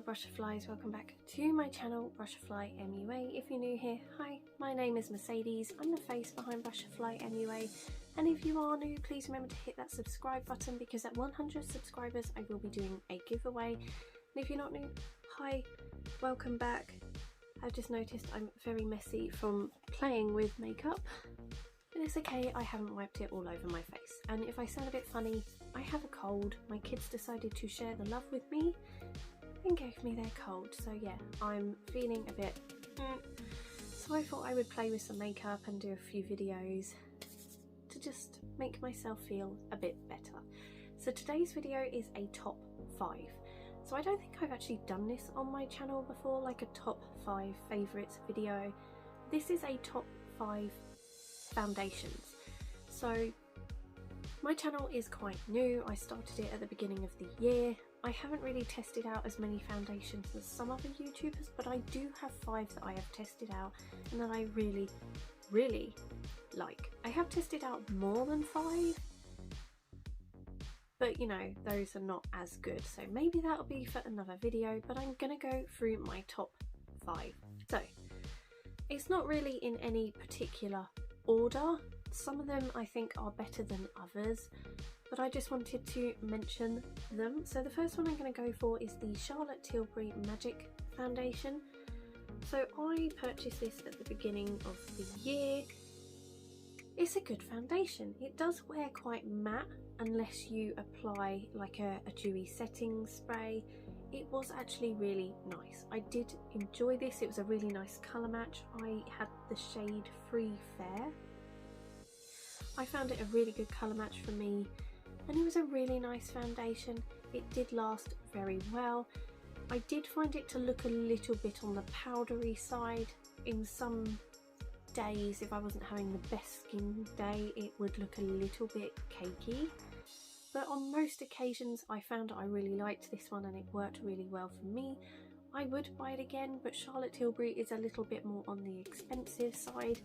little butterflies, welcome back to my channel Butterfly MUA. If you're new here, hi, my name is Mercedes, I'm the face behind Butterfly MUA, and if you are new, please remember to hit that subscribe button because at 100 subscribers I will be doing a giveaway. And if you're not new, hi, welcome back. I've just noticed I'm very messy from playing with makeup, but it's okay, I haven't wiped it all over my face. And if I sound a bit funny, I have a cold. My kids decided to share the love with me and gave me their cold, so yeah, I'm feeling a bit so I thought I would play with some makeup and do a few videos to just make myself feel a bit better. So today's video is a top 5. So I don't think I've actually done this on my channel before, like a top 5 favourites video. This is a top 5 foundations. So my channel is quite new, I started it at the beginning of the year. I haven't really tested out as many foundations as some other YouTubers, but I do have 5 that I have tested out and that I really like. I have tested out more than 5, but you know, those are not as good, so maybe that'll be for another video, but I'm gonna go through my top 5. So it's not really in any particular order. Some of them I think are better than others, but I just wanted to mention them. So the first one I'm going to go for is the Charlotte Tilbury Magic Foundation. So I purchased this at the beginning of the year. It's a good foundation. It does wear quite matte unless you apply like a dewy setting spray. It was actually really nice. I did enjoy this. It was a really nice colour match. I had the shade Free Fair. I found it a really good colour match for me, and it was a really nice foundation. It did last very well. I did find it to look a little bit on the powdery side. In some days, if I wasn't having the best skin day, it would look a little bit cakey. But on most occasions I found I really liked this one and it worked really well for me. I would buy it again, but Charlotte Tilbury is a little bit more on the expensive side.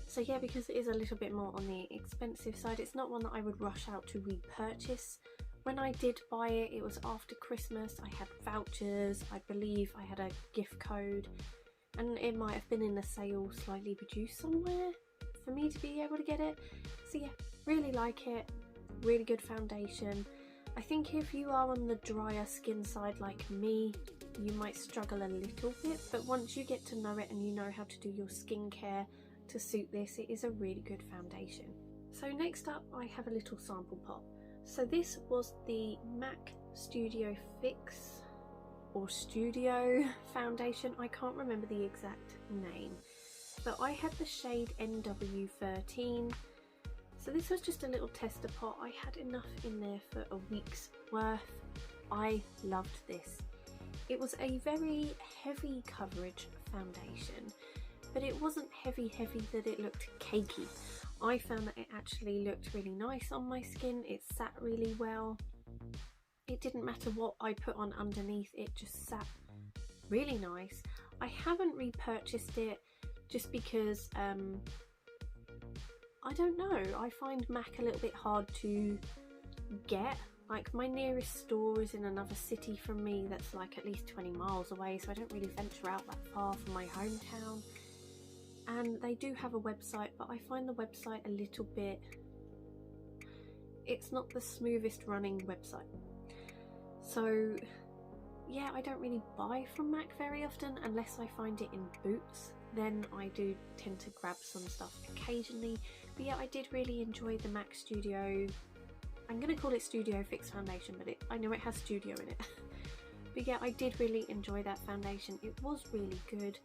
So yeah, because it is a little bit more on the expensive side, it's not one that I would rush out to repurchase. When I did buy it, it was after Christmas. I had vouchers, I believe I had a gift code, and it might have been in a sale slightly reduced somewhere for me to be able to get it. So yeah, really like it, really good foundation. I think if you are on the drier skin side like me, you might struggle a little bit, but once you get to know it and you know how to do your skincare to suit this, it is a really good foundation. So next up I have a little sample pot. So this was the MAC Studio Fix or Studio foundation, I can't remember the exact name, but I had the shade NW13. So this was just a little tester pot. I had enough in there for a week's worth. I loved this. It was a very heavy coverage foundation, but it wasn't heavy that it looked cakey. I found that it actually looked really nice on my skin. It sat really well. It didn't matter what I put on underneath, it just sat really nice. I haven't repurchased it just because I don't know, I find MAC a little bit hard to get. Like my nearest store is in another city from me that's like at least 20 miles away, so I don't really venture out that far from my hometown. And they do have a website, but I find the website a little bit, it's not the smoothest running website. So yeah, I don't really buy from MAC very often unless I find it in Boots. Then I do tend to grab some stuff occasionally. But yeah, I did really enjoy the MAC Studio, I'm going to call it Studio Fix Foundation, but I know it has studio in it. But yeah, I did really enjoy that foundation. It was really good.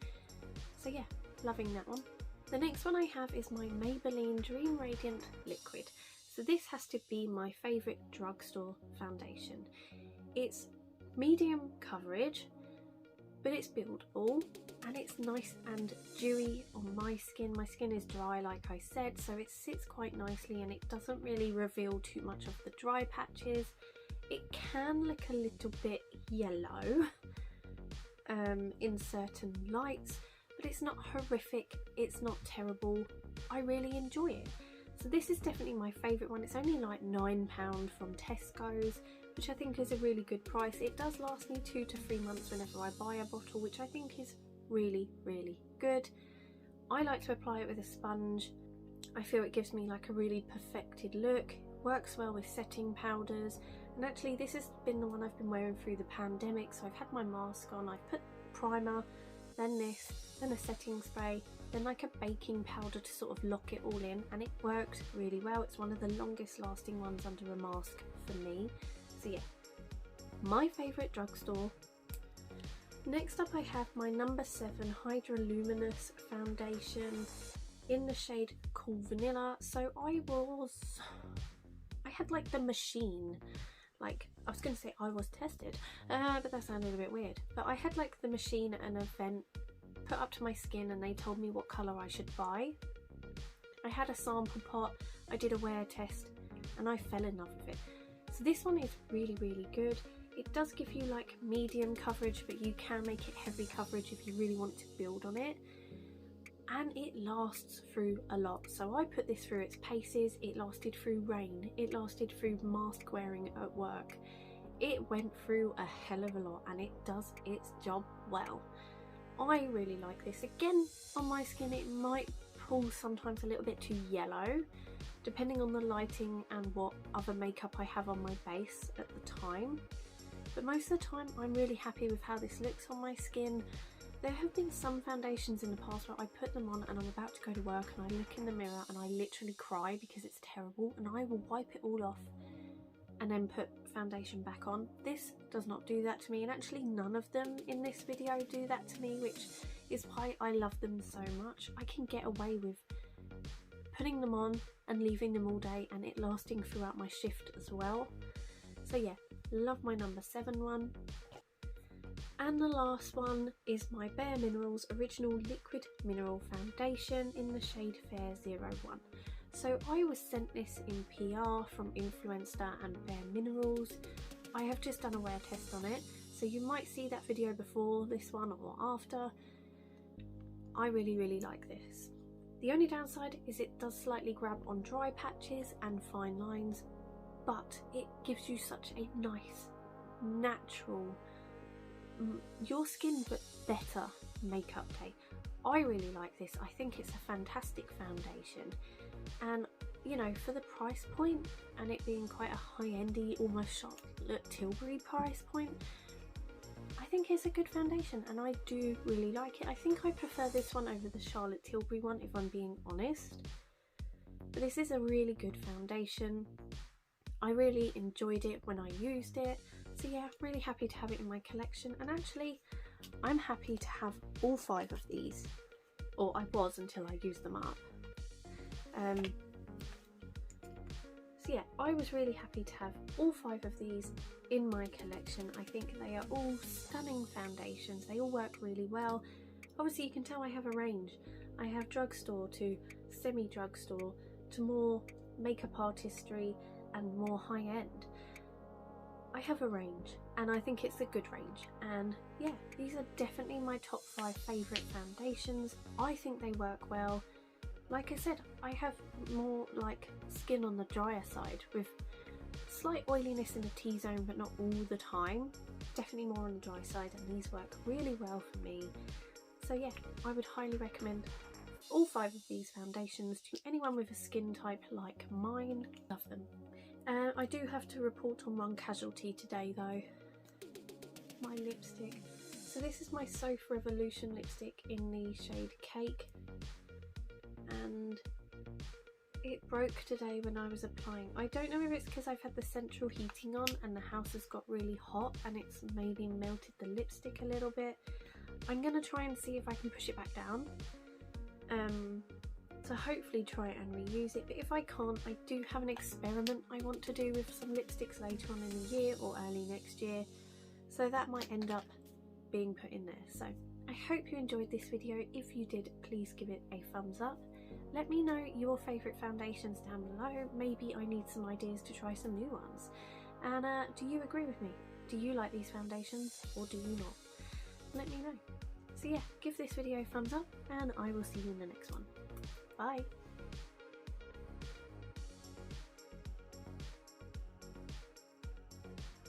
So yeah, loving that one. The next one I have is my Maybelline Dream Radiant Liquid. So this has to be my favourite drugstore foundation. It's medium coverage, but it's buildable and it's nice and dewy on my skin. My skin is dry like I said, so it sits quite nicely and it doesn't really reveal too much of the dry patches. It can look a little bit yellow in certain lights, but it's not horrific, it's not terrible. I really enjoy it. So this is definitely my favourite one. It's only like £9 from Tesco's, which I think is a really good price. It does last me 2 to 3 months whenever I buy a bottle, which I think is really, really good. I like to apply it with a sponge. I feel it gives me like a really perfected look, works well with setting powders, and actually this has been the one I've been wearing through the pandemic. So I've had my mask on, I've put primer, then this, then a setting spray, then like a baking powder to sort of lock it all in, and it worked really well. It's one of the longest lasting ones under a mask for me. So yeah, my favourite drugstore. Next up I have my number 7 Hydraluminous foundation in the shade Cool Vanilla. So I had like the machine, like I was going to say I was tested, but that sounded a bit weird. But I had like the machine at an event put up to my skin, and they told me what colour I should buy. I had a sample pot, I did a wear test, and I fell in love with it. So this one is really, really good. It does give you like medium coverage, but you can make it heavy coverage if you really want to build on it. And it lasts through a lot. So I put this through its paces. It lasted through rain. It lasted through mask wearing at work. It went through a hell of a lot, and it does its job well. I really like this. Again, on my skin it might pull sometimes a little bit too yellow, depending on the lighting and what other makeup I have on my base at the time. But most of the time I'm really happy with how this looks on my skin. There have been some foundations in the past where I put them on and I'm about to go to work and I look in the mirror and I literally cry because it's terrible, and I will wipe it all off and then put foundation back on. This does not do that to me, and actually none of them in this video do that to me, which is why I love them so much. I can get away with putting them on and leaving them all day and it lasting throughout my shift as well. So yeah, love my number 7 one. And the last one is my Bare Minerals Original Liquid Mineral Foundation in the shade Fair 01. So I was sent this in PR from Influencer and Bare Minerals. I have just done a wear test on it, so you might see that video before this one or after. I really, really like this. The only downside is it does slightly grab on dry patches and fine lines, but it gives you such a nice, natural, your skin but better makeup day. I really like this. I think it's a fantastic foundation, and you know, for the price point and it being quite a high-endy, almost Charlotte Tilbury price point, I think it's a good foundation and I do really like it. I think I prefer this one over the Charlotte Tilbury one, if I'm being honest, but this is a really good foundation. I really enjoyed it when I used it, so yeah, really happy to have it in my collection. And actually I'm happy to have all 5 of these, or I was until I used them up. So yeah, I was really happy to have all 5 of these in my collection. I think they are all stunning foundations. They all work really well. Obviously you can tell I have a range. I have drugstore to semi-drugstore to more makeup artistry and more high-end. I have a range and I think it's a good range, and yeah, these are definitely my top 5 favourite foundations. I think they work well. Like I said, I have more like skin on the drier side with slight oiliness in the T-zone but not all the time. Definitely more on the dry side, and these work really well for me. So yeah, I would highly recommend all 5 of these foundations to anyone with a skin type like mine. Love them. I do have to report on one casualty today though. My lipstick. So this is my Sofa Revolution lipstick in the shade Cake, and it broke today when I was applying. I don't know if it's because I've had the central heating on and the house has got really hot and it's maybe melted the lipstick a little bit. I'm going to try and see if I can push it back down. So hopefully try and reuse it, but if I can't, I do have an experiment I want to do with some lipsticks later on in the year or early next year, so that might end up being put in there. So I hope you enjoyed this video. If you did, please give it a thumbs up. Let me know your favourite foundations down below. Maybe I need some ideas to try some new ones. And do you agree with me? Do you like these foundations or do you not? Let me know. So yeah, give this video a thumbs up and I will see you in the next one. Bye!